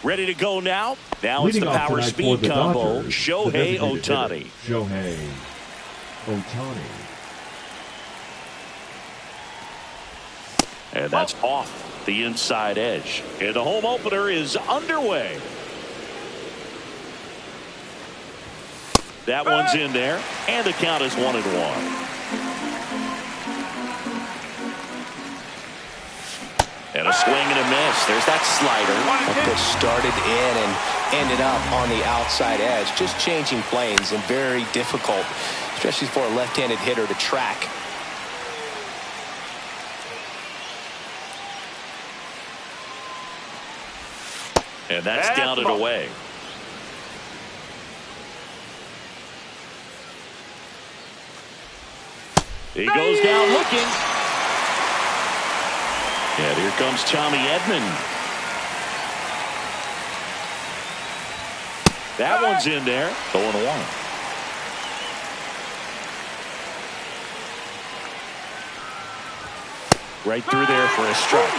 Ready to go now? Now it's Leading the off power tonight speed for the combo. Dodgers, Shohei the designated Ohtani. hitter, Shohei Ohtani. And that's off the inside edge. And the home opener is underway. That one's in there. And the count is 1-1. And a swing and a miss. There's that slider. That pitch started in and ended up on the outside edge. Just changing planes and very difficult, especially for a left-handed hitter to track. And that's down and away. He goes down looking. And here comes Tommy Edman. That one's in there. 0-1. Right through there for a strike.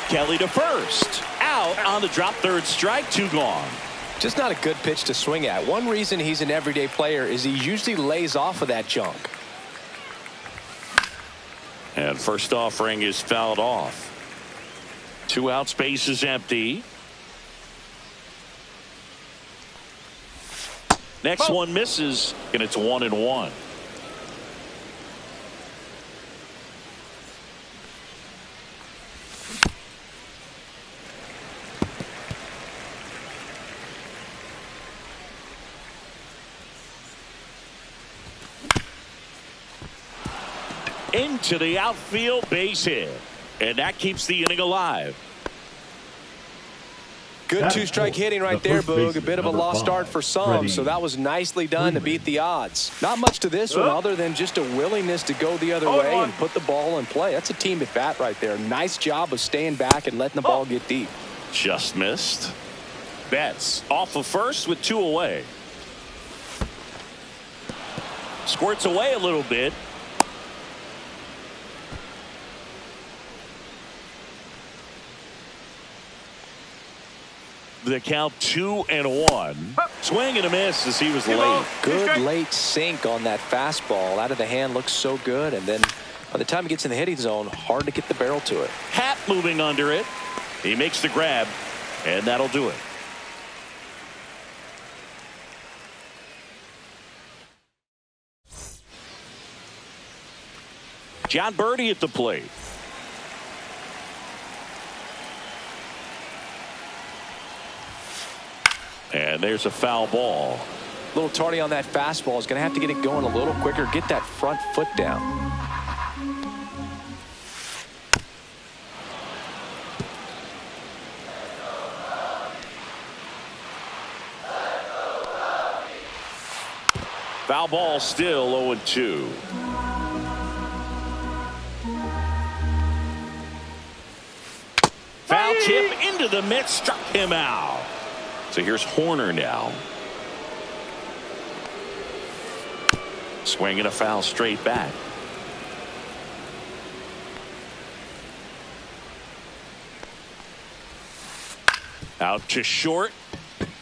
Kelly to first. Out on the drop, third strike, 2 gone. Just not a good pitch to swing at. One reason he's an everyday player is he usually lays off of that junk. And first offering is fouled off. 2 outs, base is empty. Next one misses, and it's 1-1. Into the outfield, base hit. And that keeps the inning alive. Good two-strike hitting right there, Boog. A bit of a lost start for some, so that was nicely done to beat the odds. Not much to this one other than just a willingness to go the other way and put the ball in play. That's a team at bat right there. Nice job of staying back and letting the ball get deep. Just missed. Betts off of first with 2 away. Squirts away a little bit. The count 2-1. Swing and a miss as he was late. Good late sink on that fastball. Out of the hand, looks so good. And then by the time he gets in the hitting zone, hard to get the barrel to it. Happ moving under it. He makes the grab, and that'll do it. John Birdie at the plate. And there's a foul ball. A little tardy on that fastball. Is going to have to get it going a little quicker. Get that front foot down. Foul ball still 0-2. Foul tip into the mitt, struck him out. So here's Horner now. Swinging a foul straight back. Out to short.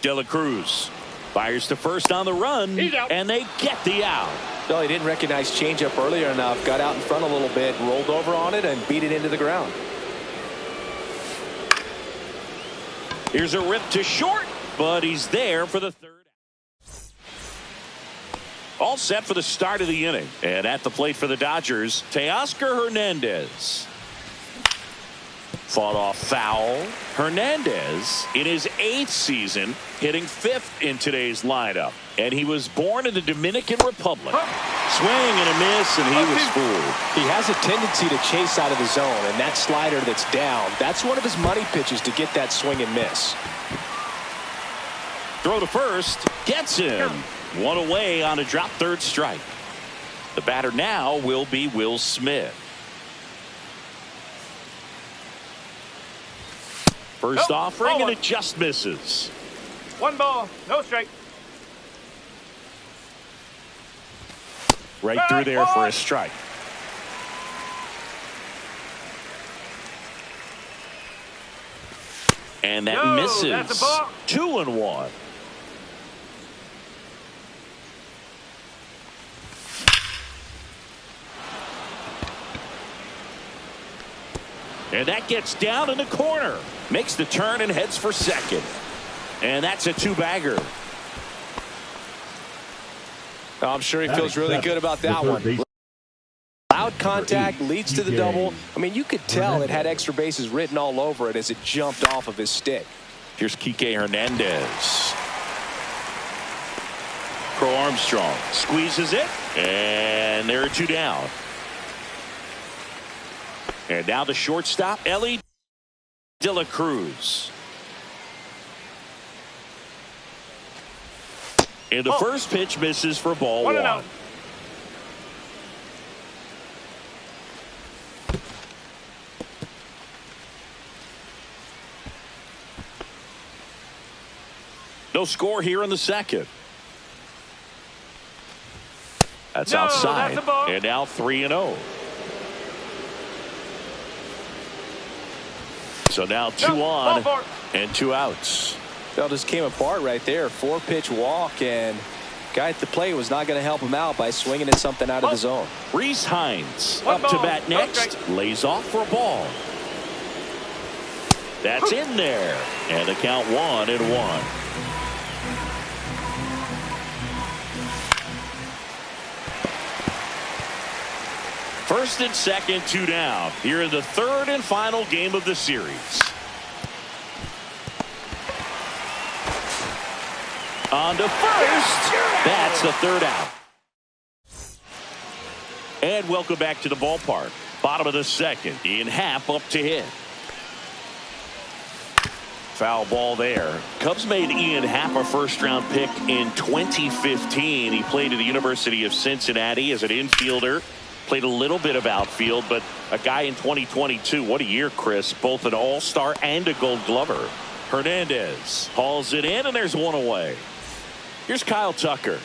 De La Cruz fires to first on the run, and they get the out. Well, he didn't recognize changeup earlier enough. Got out in front a little bit, rolled over on it, and beat it into the ground. Here's a rip to short, but he's there for the third. All set for the start of the inning. And at the plate for the Dodgers, Teoscar Hernandez. Fought off foul. Hernandez, in his 8th season, hitting 5th in today's lineup. And he was born in the Dominican Republic. Swing and a miss, and he was fooled. He has a tendency to chase out of the zone, and that slider that's down, that's one of his money pitches to get that swing and miss. Throw to first, gets him. 1 away on a drop, third strike. The batter now will be Will Smith. First offering, and it just misses. 1 ball, no strike. Right through there for a strike. And that misses. 2-1. And that gets down in the corner. Makes the turn and heads for second. And that's a two-bagger. I'm sure he feels really good about that one. Loud contact leads to the double. I mean, you could tell it had extra bases written all over it as it jumped off of his stick. Here's Kike Hernandez. Crow Armstrong squeezes it. And there are two down. And now the shortstop, Elly De La Cruz. And the first pitch misses for ball one. No score here in the second. That's outside. And now 3-0. So now 2 on and 2 outs. That just came apart right there. 4-pitch walk, and guy at the plate was not going to help him out by swinging at something out of the zone. Rhys Hines up to bat next. Lays off for a ball. That's in there. And the count 1-1. First and second, 2 down. Here in the third and final game of the series. On to first. That's the third out. And welcome back to the ballpark. Bottom of the second. Ian Happ up to hit. Foul ball there. Cubs made Ian Happ a first-round pick in 2015. He played at the University of Cincinnati as an infielder. Played a little bit of outfield, but a guy in 2022. What a year, Chris. Both an all-star and a gold glover. Hernandez hauls it in, and there's one away. Here's Kyle Tucker.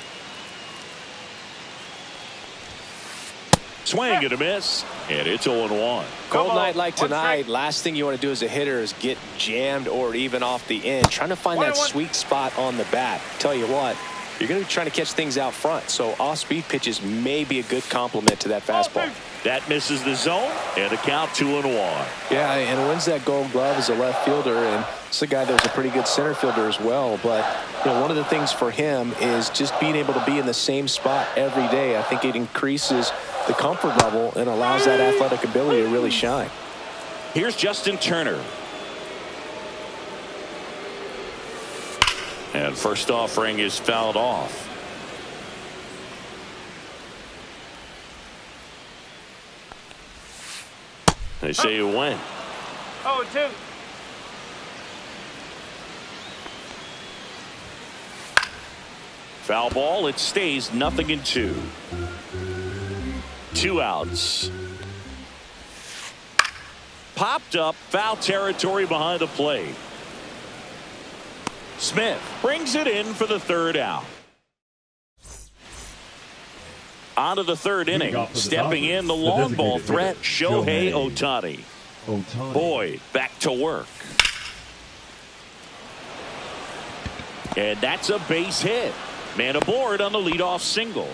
Swing and a miss, and it's 0-1. Cold night like tonight, last thing you want to do as a hitter is get jammed or even off the end. Trying to find that sweet spot on the bat. Tell you what, you're going to be trying to catch things out front, so off-speed pitches may be a good complement to that fastball. That misses the zone, and the count 2-1. Yeah, and wins that gold glove as a left fielder, and it's a guy that was a pretty good center fielder as well. But you know, one of the things for him is just being able to be in the same spot every day. I think it increases the comfort level and allows that athletic ability to really shine. Here's Justin Turner. And first offering is fouled off. They say you win. 0-2. Foul ball. It stays 0-2. 2 outs. Popped up. Foul territory behind the plate. Smith brings it in for the third out. On to the third inning. Stepping in the long ball threat, Shohei Ohtani. Boyd back to work. And that's a base hit. Man aboard on the leadoff single.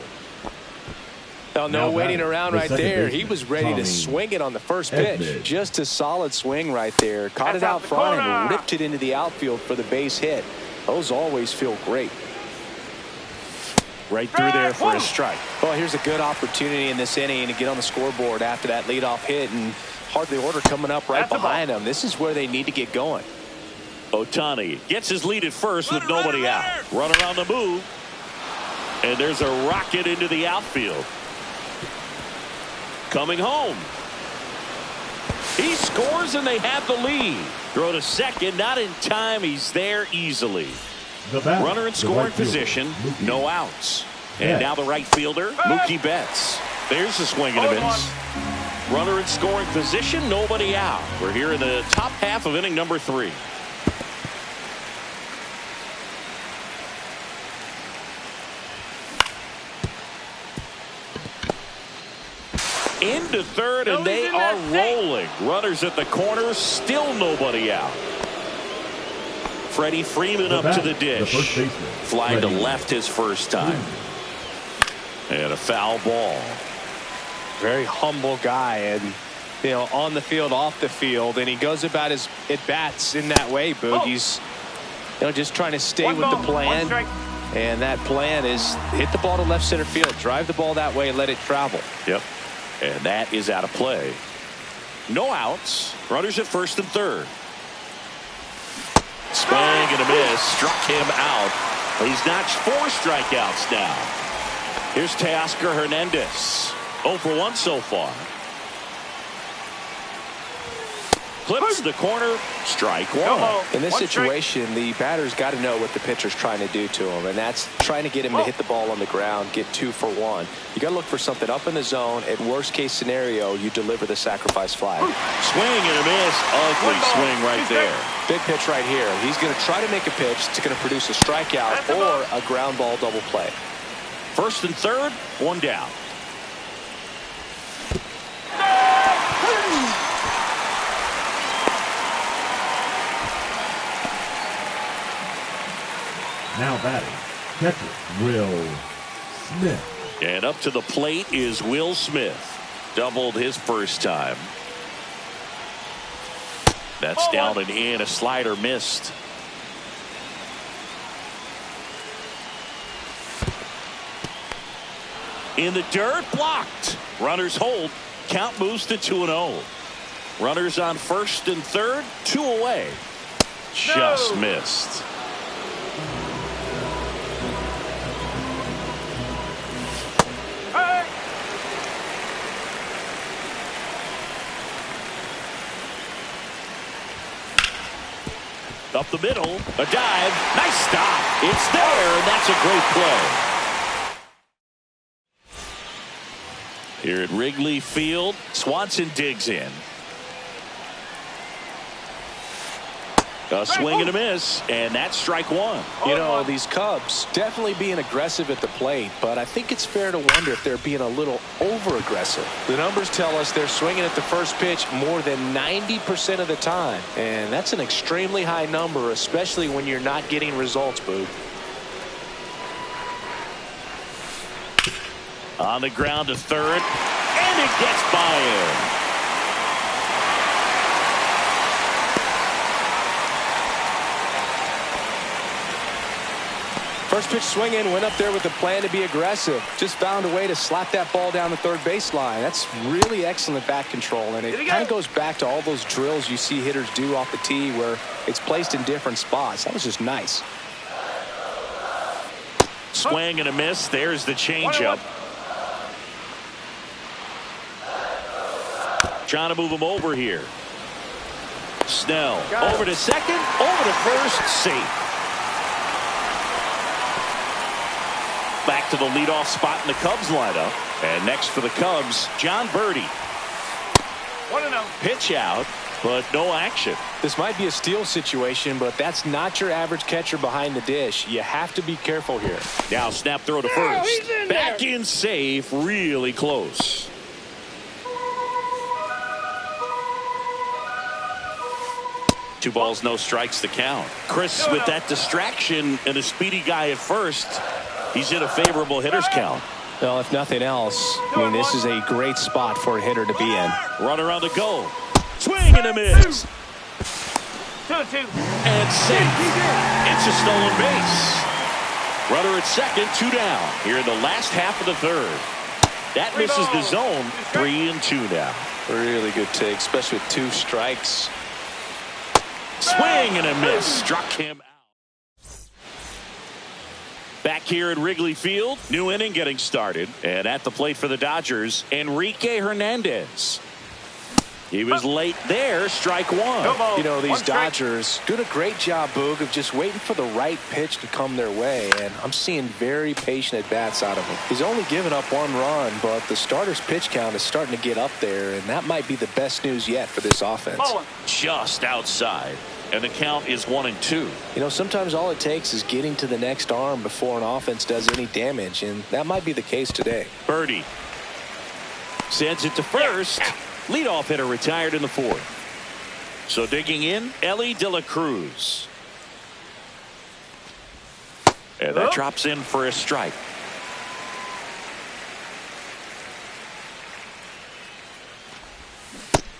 Oh, no waiting around right there. He was ready to swing it on the first pitch. Just a solid swing right there. Caught it out front and ripped it into the outfield for the base hit. Those always feel great. Right through there for a strike. Well, here's a good opportunity in this inning to get on the scoreboard after that leadoff hit, and hardly order coming up right behind them. This is where they need to get going. Ohtani gets his lead at first with nobody out. Runner on the move. And there's a rocket into the outfield. Coming home. He scores and they have the lead. Throw to second, not in time. He's there easily. Runner in scoring position, no outs. And now the right fielder, Mookie Betts. There's the swing and a miss. Runner in scoring position, nobody out. We're here in the top half of inning number 3. Into third, and they are rolling. Runners at the corner, still nobody out. Freddie Freeman up to the dish. Fly to left his first time. And a foul ball. Very humble guy, and on the field, off the field, and he goes about his at-bats in that way, Boog. He's just trying to stay with the plan, and that plan is hit the ball to left center field, drive the ball that way, let it travel. Yep. And that is out of play. No outs. Runners at first and third. Swing and a miss. Struck him out. He's notched 4 strikeouts now. Here's Teoscar Hernandez. 0 for 1 so far. Clips the corner. Strike 1. In this situation, the batter's got to know what the pitcher's trying to do to him, and that's trying to get him to hit the ball on the ground, get 2 for 1. You got to look for something up in the zone. At worst case scenario, you deliver the sacrifice fly. Swing and a miss. Ugly swing right there. Big pitch right here. He's going to try to make a pitch that's going to produce a strikeout or a ground ball double play. First and third, 1 down. Now batting, catcher Will Smith. And up to the plate is Will Smith. Doubled his first time. That's down and in. A slider missed. In the dirt, blocked. Runners hold. Count moves to 2-0. Runners on first and third, 2 away. Just missed. Up the middle, a dive, nice stop. It's there, and that's a great play. Here at Wrigley Field, Swanson digs in. A swing and a miss, and that's strike 1. These Cubs definitely being aggressive at the plate, but I think it's fair to wonder if they're being a little over-aggressive. The numbers tell us they're swinging at the first pitch more than 90% of the time, and that's an extremely high number, especially when you're not getting results, Boo. On the ground to third, and it gets by him. First pitch swinging, went up there with the plan to be aggressive. Just found a way to slap that ball down the third baseline. That's really excellent bat control, and it kind of goes back to all those drills you see hitters do off the tee where it's placed in different spots. That was just nice. Swing and a miss. There's the changeup. Trying to move him over here. Snell over to second, over to first, safe. Back to the leadoff spot in the Cubs lineup. And next for the Cubs, Jon Berti. 1-0. Pitch out, but no action. This might be a steal situation, but that's not your average catcher behind the dish. You have to be careful here. Now snap throw to first. Back in safe, really close. Two balls, no strikes to count. Chris with that distraction and a speedy guy at first. He's in a favorable hitter's count. Well, if nothing else, this is a great spot for a hitter to be in. Runner on the go. Swing and a miss. 2-2. And safe. It's a stolen base. Runner at second, 2 down. Here in the last half of the third. That misses the zone. 3-2 now. Really good take, especially with 2 strikes. Swing and a miss. Struck him out. Back here at Wrigley Field, new inning getting started. And at the plate for the Dodgers, Enrique Hernandez. He was late there, strike 1. These Dodgers doing a great job, Boog, of just waiting for the right pitch to come their way. And I'm seeing very patient at-bats out of him. He's only given up 1 run, but the starter's pitch count is starting to get up there. And that might be the best news yet for this offense. Just outside. And the count is 1-2. Sometimes all it takes is getting to the next arm before an offense does any damage, and that might be the case today. Berti. Sends it to first. Leadoff hitter retired in the fourth. So digging in, Elly De La Cruz. And that drops in for a strike.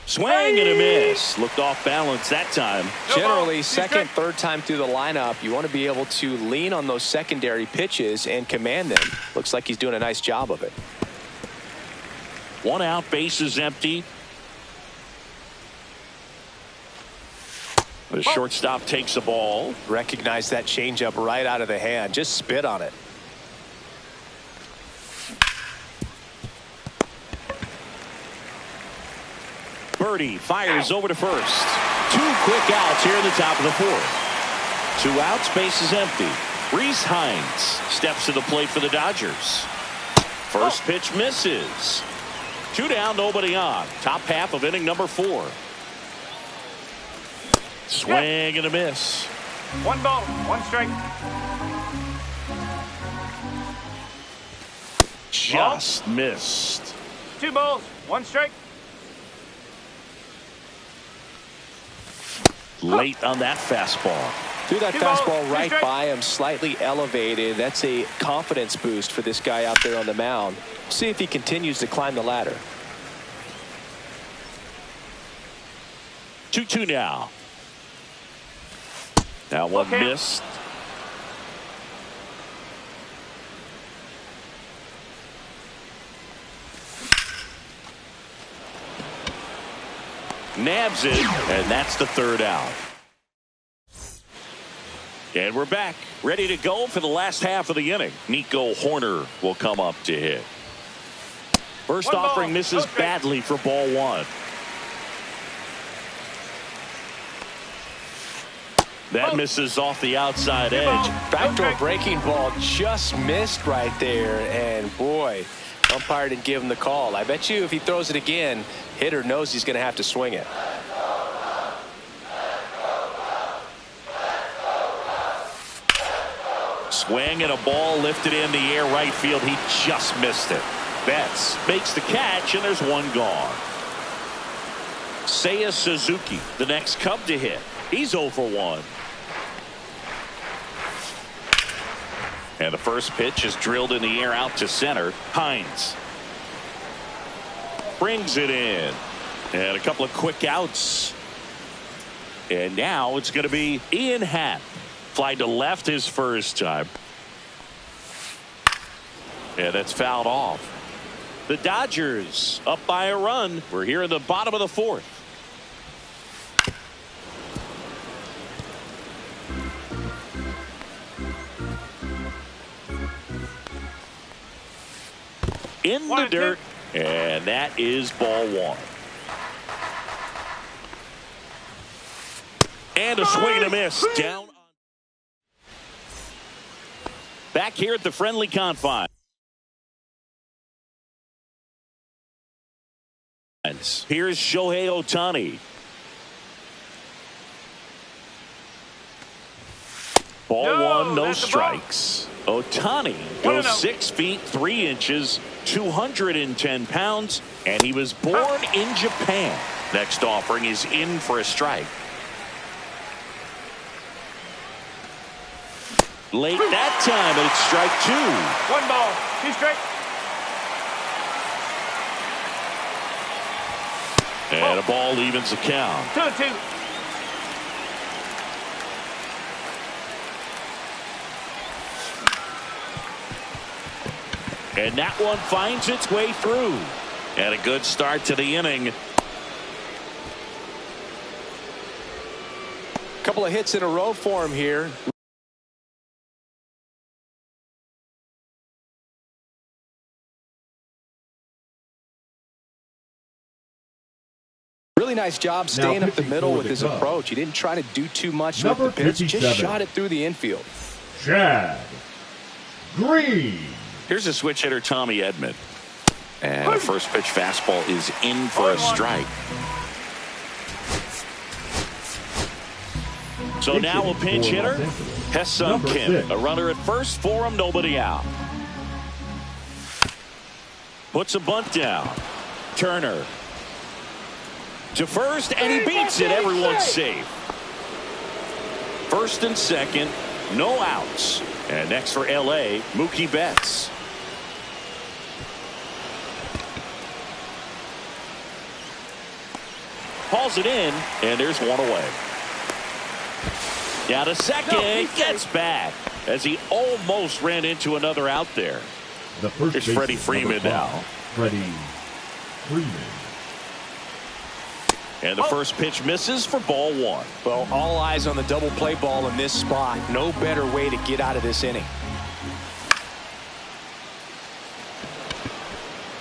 Swing and a miss. Looked off balance that time. Generally, second, third time through the lineup, you want to be able to lean on those secondary pitches and command them. Looks like he's doing a nice job of it. 1 out, bases empty. The shortstop takes the ball. Recognize that changeup right out of the hand. Just spit on it. Birdie fires over to first. 2 quick outs here in the top of the fourth. 2 outs, bases empty. Rhys Hines steps to the plate for the Dodgers. First pitch misses. 2 down, nobody on. Top half of inning number 4. Swing and a miss. 1 ball, 1 strike. Just missed. 2 balls, 1 strike. Late on that fastball. Threw that 2 balls, fastball 2 right strikes. by him, slightly elevated. That's a confidence boost for this guy out there on the mound. See if he continues to climb the ladder. 2-2 now. Now one missed. Nabs it, and that's the 3rd out. And we're back, ready to go for the last half of the inning. Nico Hoerner will come up to hit. First 1 ball, offering misses no strike. badly for ball 1. That misses off the outside edge. Backdoor breaking ball just missed right there, and boy, umpire didn't give him the call. I bet you if he throws it again, hitter knows he's going to have to swing it. Swing and a ball lifted in the air right field. He just missed it. Betts makes the catch, and there's 1 gone. Seiya Suzuki, the next Cub to hit. He's 0 for 1. And the first pitch is drilled in the air out to center. Hines brings it in. And a couple of quick outs. And now it's going to be Ian Happ. Fly to left his first time. And that's fouled off. The Dodgers up by a run. We're here in the bottom of the 4th. In the dirt, and that is ball 1. And a swing and a miss down. Back here at the friendly confines. Here's Shohei Ohtani. Ball 1, no strikes. Ohtani goes 6 feet 3 inches, 210 pounds, and he was born in Japan. Next offering is in for a strike. Late that time, and it's strike 2. 1 ball, 2 strikes. And a ball evens the count. 2-2. And that one finds its way through. And a good start to the inning. Couple of hits in a row for him here. Really nice job staying up the middle with his approach. He didn't try to do too much with the pitch. Just shot it through the infield. Chad Green. Here's a switch hitter, Tommy Edman. And the first pitch fastball is in for a strike. So now a pinch hitter, Ha-Seong Kim. A runner at first for him, nobody out. Puts a bunt down. Turner. To first, and he beats it. Everyone's safe. First and second, no outs. And next for L.A., Mookie Betts. Hauls it in, and there's one away. Down to second, gets back as he almost ran into another out there. The first Here's Freddie Freeman now. Freddie Freeman. And the first pitch misses for ball one. Well, all eyes on the double play ball in this spot. No better way to get out of this inning.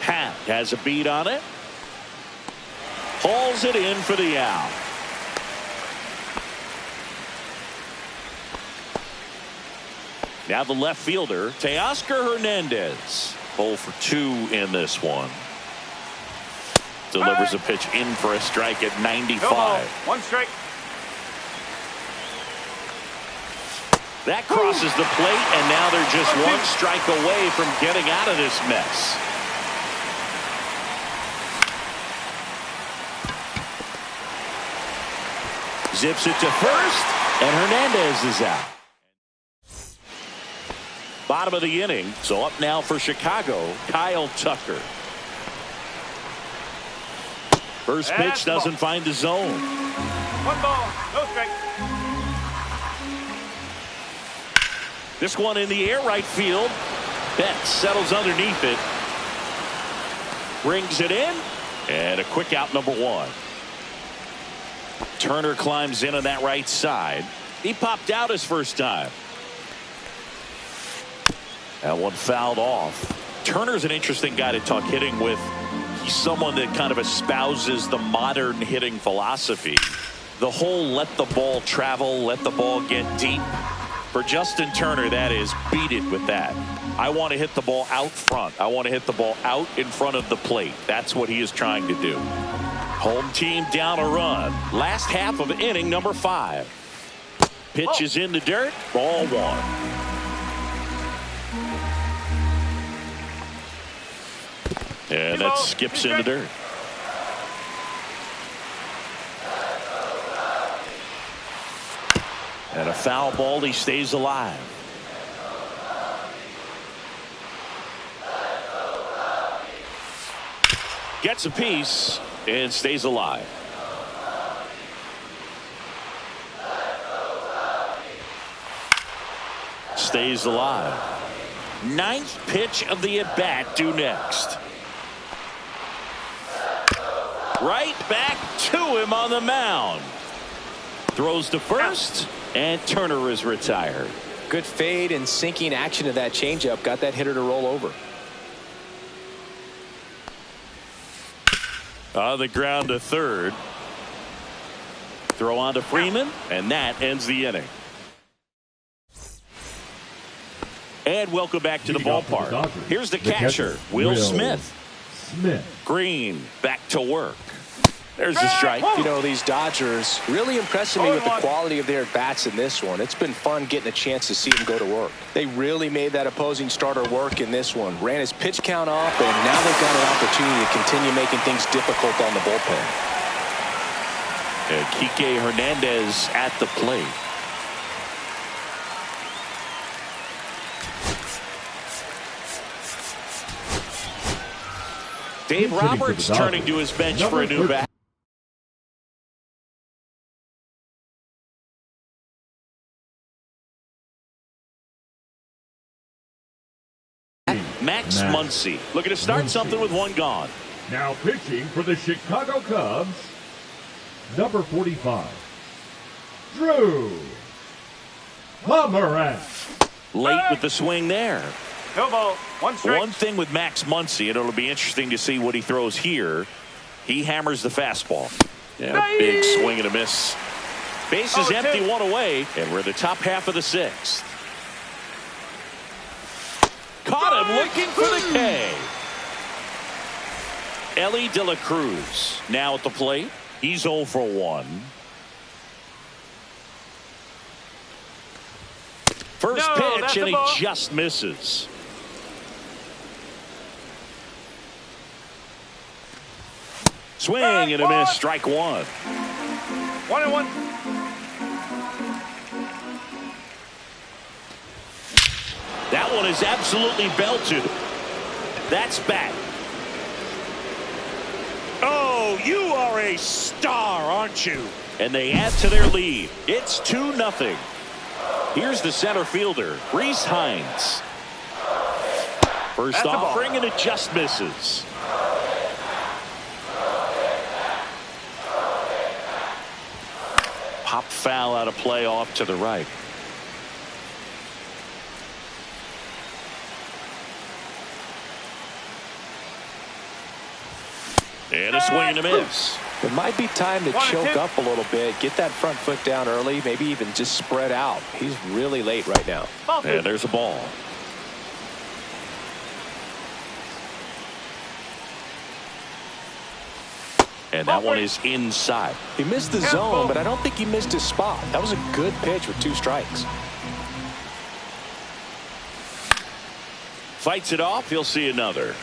Happ has a beat on it. Hauls it in for the out. Now the left fielder, Teoscar Hernandez. 0 for 2 in this one. Delivers a pitch in for a strike at 95. 1 strike. That crosses the plate, and now they're just 1 strike away from getting out of this mess. Zips it to first, and Hernandez is out. Bottom of the inning, so up now for Chicago, Kyle Tucker. First pitch doesn't find the zone. 1 ball, no strike. This one in the air, right field. Betts settles underneath it. Brings it in, and a quick out, number 1. Turner climbs in on that right side. He popped out his first time. That one fouled off. Turner's an interesting guy to talk hitting with. He's someone that kind of espouses the modern hitting philosophy. The whole let the ball travel, let the ball get deep. For Justin Turner, that is, beat it with that. I want to hit the ball out front. I want to hit the ball out in front of the plate. That's what he is trying to do. Home team down a run. Last half of inning number 5. Pitch is in the dirt. Ball 1. And that skips in the dirt. And a foul ball. He stays alive. Gets a piece and stays alive. Stays alive. 9th pitch of the at-bat due next. Right back to him on the mound. Throws to first, and Turner is retired. Good fade and sinking action of that changeup. Got that hitter to roll over. On the ground to third. Throw on to Freeman, and that ends the inning. And welcome back to the ballpark. Here's the catcher, Will Smith. Green back to work. There's the strike. You know, these Dodgers really impressing me with the quality of their bats in this one. It's been fun getting a chance to see them go to work. They really made that opposing starter work in this one. Ran his pitch count up, and now they've got an opportunity to continue making things difficult on the bullpen. And Kike Hernandez at the plate. Dave Roberts turning to his bench for a new bat. Max Muncy looking to start something with 1 gone. Now pitching for the Chicago Cubs, number 45, Drew Pomeranz. Late with the swing there. No ball, 1 strike. One thing with Max Muncy, and it'll be interesting to see what he throws here. He hammers the fastball. Yeah, big swing and a miss. Bases empty, 1 away, and we're in the top half of the 6th. Caught him looking for the K. Ellie De La Cruz now at the plate. He's 0 for 1. First pitch, and he just misses. Swing and a miss. Strike one. 1-1. That one is absolutely belted. That's back. Oh, you are a star, aren't you? And they add to their lead. It's 2-0. Here's the center fielder, Rhys Hines. First offering, and it just misses. Pop foul out of play off to the right. And a swing and a miss. It might be time to choke up a little bit, get that front foot down early, maybe even just spread out. He's really late right now. And there's a ball. And that one is inside. He missed the zone, but I don't think he missed his spot. That was a good pitch with 2 strikes. Fights it off. He'll see another.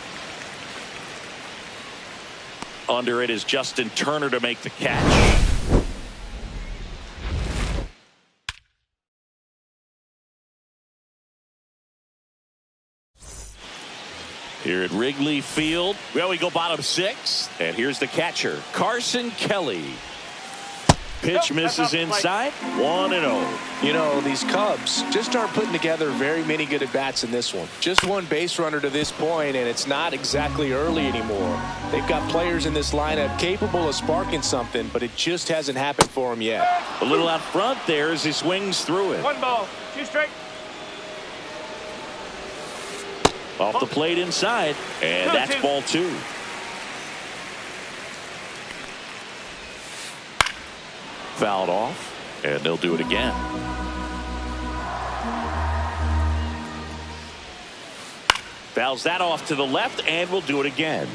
Under it is Justin Turner to make the catch. Here at Wrigley Field, well, we go bottom 6. And here's the catcher, Carson Kelly. Pitch misses inside. 1-0. You know, these Cubs just aren't putting together very many good at-bats in this one. Just one base runner to this point, and it's not exactly early anymore. They've got players in this lineup capable of sparking something, but it just hasn't happened for them yet. A little out front there as he swings through it. 1 ball, 2 strike. Off the plate inside, and that's ball 2. Fouled off, and they'll do it again. Fouls that off to the left, and we'll do it again.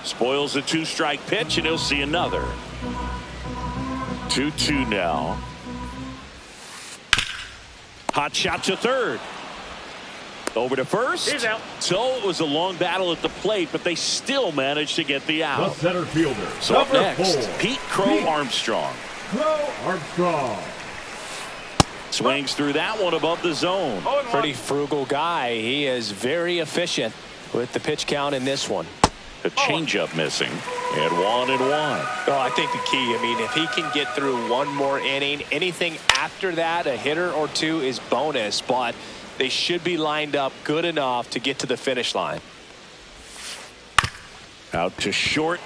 Spoils a 2-strike pitch, and he'll see another. 2-2 now. Hot shot to third. Over to first. He's out. So it was a long battle at the plate, but they still managed to get the The out. center fielder. So up number next, 4, Pete Crow Armstrong. Crow Armstrong. Swings through that one above the zone. 0-1. Pretty frugal guy. He is very efficient with the pitch count in this one. A changeup missing. And 1-1. Well, I think the key, I mean, if he can get through one more inning, anything after that, a hitter or 2 is bonus, but they should be lined up good enough to get to the finish line. Out to short.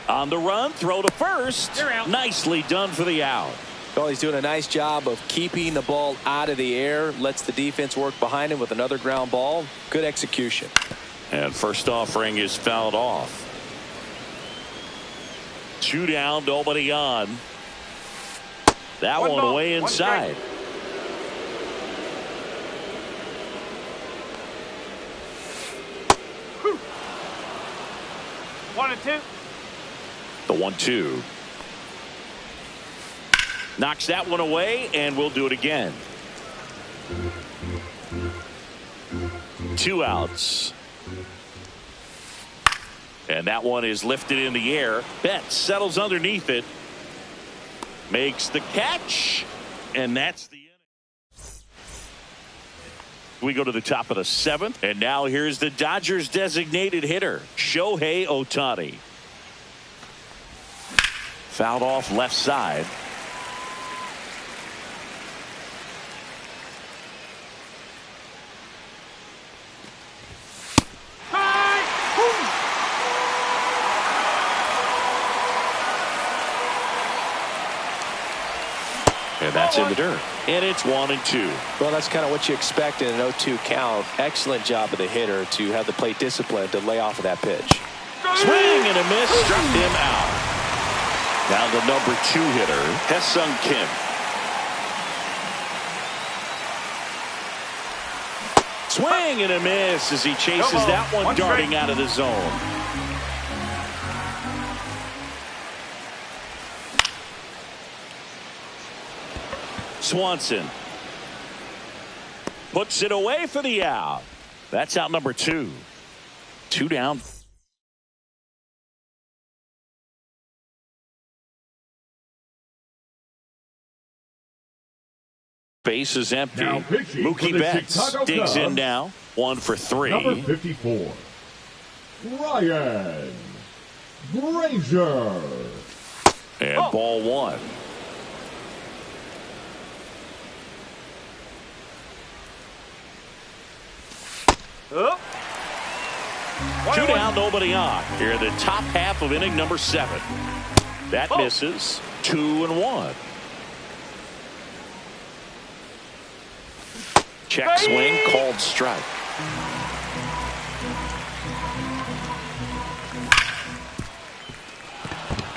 On the run, throw to first. You're out. Nicely done for the out. Well, he's doing a nice job of keeping the ball out of the air, lets the defense work behind him with another ground ball. Good execution. And first offering is fouled off. 2 down, nobody on. That One one ball, way 1 inside. strike. Whew. 1-2. The 1-2. Knocks that one away, and we'll do it again. 2 outs. And that one is lifted in the air. Betts settles underneath it. Makes the catch. And that's the inning. We go to the top of the 7th. And now here's the Dodgers designated hitter, Shohei Ohtani. Fouled off left side. And that's in the dirt. And it's 1-2. Well, that's kind of what you expect in an 0-2 count. Excellent job of the hitter to have the plate discipline to lay off of that pitch. Swing and a miss, struck him out. Now the number 2 hitter, Ha-Seong Kim. Swing and a miss as he chases that one darting out of the zone. Swanson. puts it away for the out. That's out number 2. 2 down. Base is empty. Mookie Betts digs in now. 1 for 3. Number 54, Ryan Granger. And ball 1. Oh. 2 down, nobody on. Here in the top half of inning number 7. That misses. 2-1. Check swing, called strike.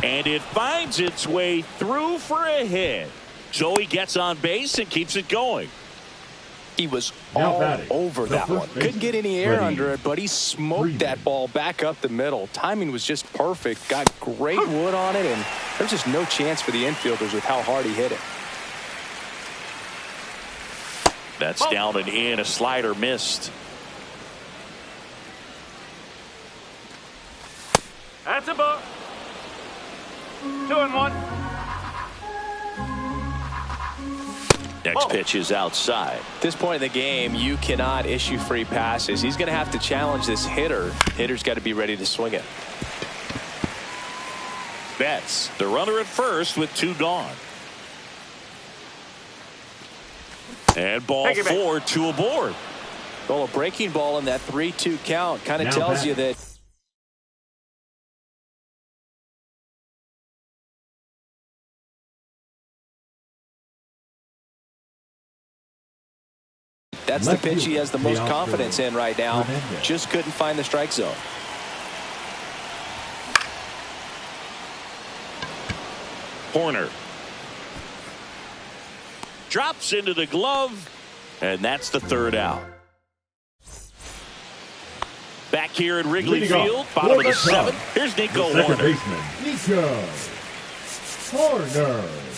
And it finds its way through for a hit. So he gets on base and keeps it going. He was all over that one. Couldn't get any air under it, but he smoked that ball back up the middle. Timing was just perfect. Got great wood on it, and there's just no chance for the infielders with how hard he hit it. That's down and in. A slider missed. That's a ball. 2-1. Next pitch is outside. At this point in the game, you cannot issue free passes. He's going to have to challenge this hitter. Hitter's got to be ready to swing it. Betts, the runner at first with 2 gone. And ball 4, 2 aboard. Well, a breaking ball in that 3-2 count kind of tells you that that's the pitch he has the most confidence in right now. Just couldn't find the strike zone. Corner. Drops into the glove, and that's the 3rd out. Back here at Wrigley Field, bottom of the 7th. Here's Nico Hoerner. Baseman, Nico Hoerner.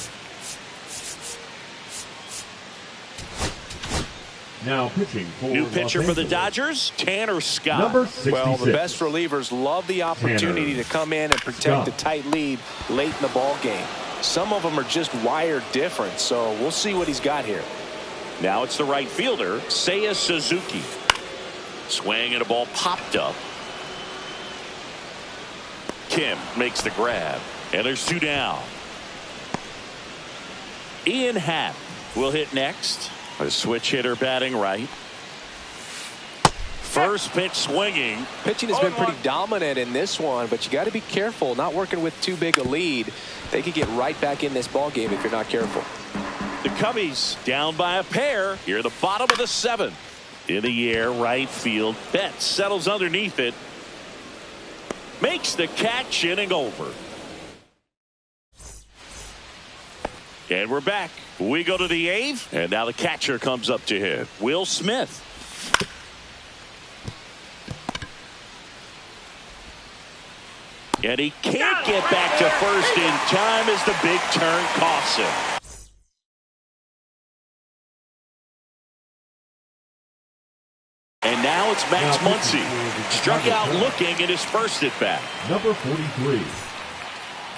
Now pitching for new pitcher for the Dodgers, Tanner Scott. Number 66. Well, the best relievers love the opportunity to come in and protect a tight lead late in the ball game. Some of them are just wired different, so we'll see what he's got here. Now it's the right fielder, Seiya Suzuki. Swing and a ball popped up. Kim makes the grab, and there's 2 down. Ian Happ will hit next. A switch hitter batting right. First pitch swinging. Pitching has been pretty dominant in this one, but you got to be careful. Not working with too big a lead. They could get right back in this ball game if you're not careful. The Cubbies down by a pair here at the bottom of the 7th. In the air, right field. Betts settles underneath it. Makes the catch, inning over. And we're back. We go to the 8th, and now the catcher comes up to hit. Will Smith. And he can't get back to first in time as the big turn costs him. And now it's Max Muncy. Struck out looking at his first at bat. Number 43,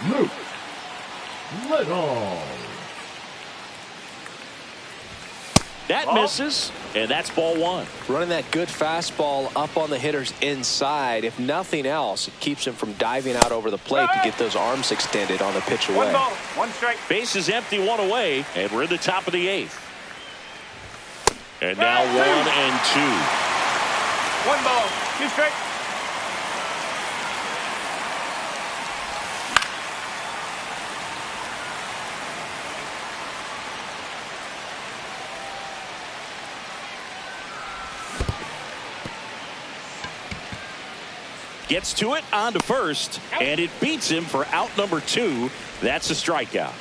Luke Little. That misses, and that's ball 1. Running that good fastball up on the hitter's inside. If nothing else, it keeps him from diving out over the plate to get those arms extended on the pitch away. 1 ball, 1 strike. Base is empty, 1 away, and we're in the top of the 8th. And now 1 and 2. 1 ball, 2 strike. Gets to it, on to first, and it beats him for out number 2. That's a strikeout.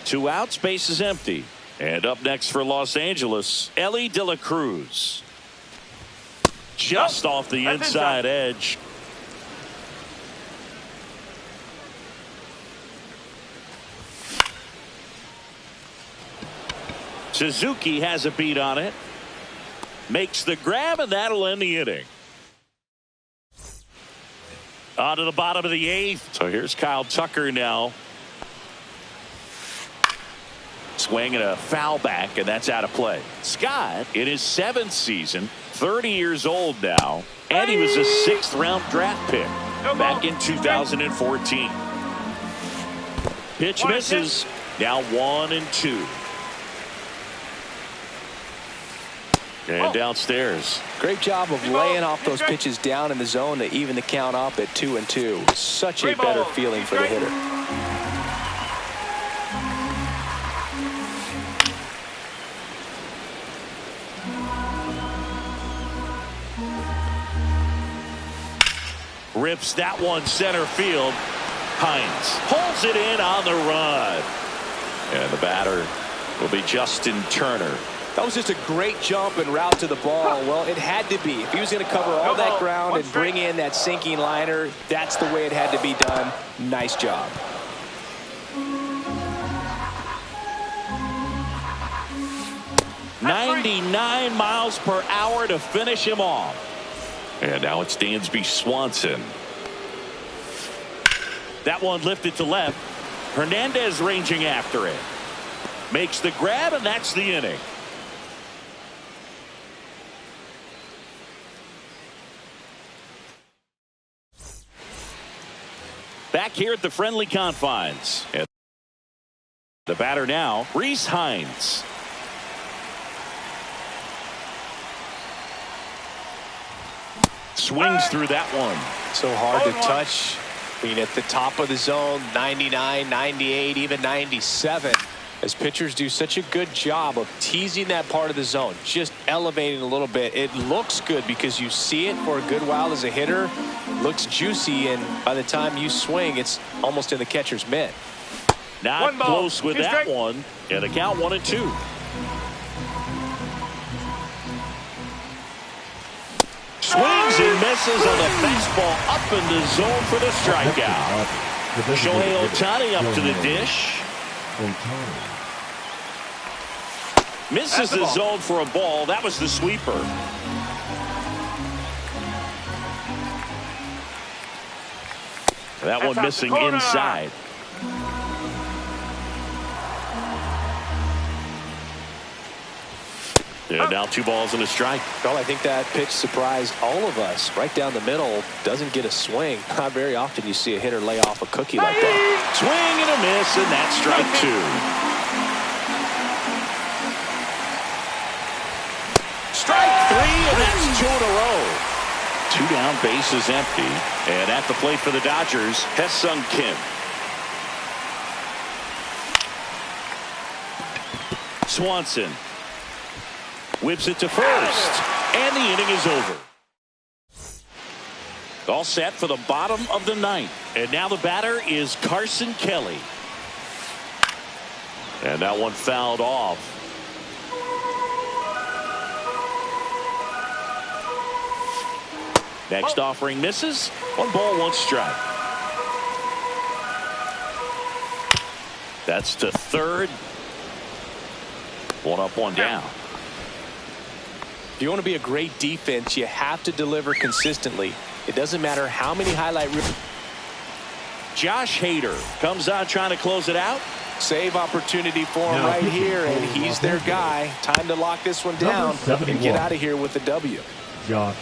2 outs, base is empty. And up next for Los Angeles, Elly De La Cruz. Just off the inside edge. Suzuki has a beat on it. Makes the grab, and that'll end the inning. On to the bottom of the 8th. So here's Kyle Tucker now. Swing and a foul back, and that's out of play. Scott, in his 7th season, 30 years old now, and he was a 6th-round draft pick back in 2014. Pitch misses. Now 1-2. And downstairs. Great job of laying off those pitches down in the zone to even the count up at 2-2. Such a better feeling for the hitter. Rips that one center field. Hines holds it in on the run. And the batter will be Justin Turner. That was just a great jump and route to the ball. Well, it had to be. If he was going to cover all that ground and bring in that sinking liner, that's the way it had to be done. Nice job. .99 miles per hour to finish him off. And now it's Dansby Swanson. That one lifted to left. Hernandez ranging after it. Makes the grab, and that's the inning. Back here at the friendly confines. And the batter now, Rhys Hines. Swings through that one. So hard to touch. I mean, at the top of the zone, 99, 98, even 97. As pitchers do such a good job of teasing that part of the zone, just elevating a little bit. It looks good because you see it for a good while as a hitter. Looks juicy, and by the time you swing, it's almost in the catcher's mitt. Not close with that one. And the count 1-2. Swings and misses on the fastball up in the zone for the strikeout. Shohei Ohtani up to the dish. Misses the zone for a ball. That was the sweeper. That one missing inside. And now 2 balls and a strike. Well, I think that pitch surprised all of us. Right down the middle, doesn't get a swing. Not very often you see a hitter lay off a cookie like that. Swing and a miss, and that's strike 2. Strike 3, and that's 2 in a row. 2 down, bases empty. And at the plate for the Dodgers, Ha-Seong Kim. Swanson whips it to first, and the inning is over. All set for the bottom of the 9th. And now the batter is Carson Kelly. And that one fouled off. Next offering misses. 1 ball, 1 strike. That's to third. 1 up, 1 down. If you want to be a great defense, you have to deliver consistently. It doesn't matter how many highlight reels. Josh Hader comes on trying to close it out. Save opportunity for him right here, and he's their guy. Time to lock this one down and get out of here with the W. Josh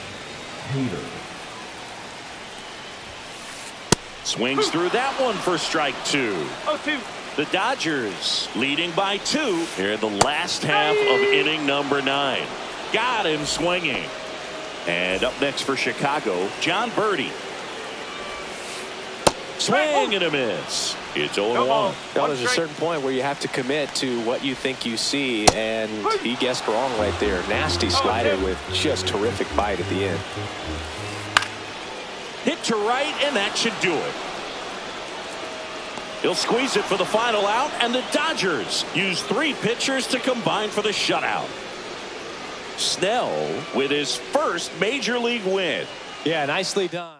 Hader. Swings through that one for strike 2. The Dodgers leading by 2 here in the last half of inning number 9. Got him swinging. And up next for Chicago, Jon Berti. Swing and a miss. It's 0-1. Well, there's a certain point where you have to commit to what you think you see, and he guessed wrong right there. Nasty slider with just terrific bite at the end. Hit to right, and that should do it. He'll squeeze it for the final out, and the Dodgers use 3 pitchers to combine for the shutout. Snell with his first major league win. Yeah, nicely done.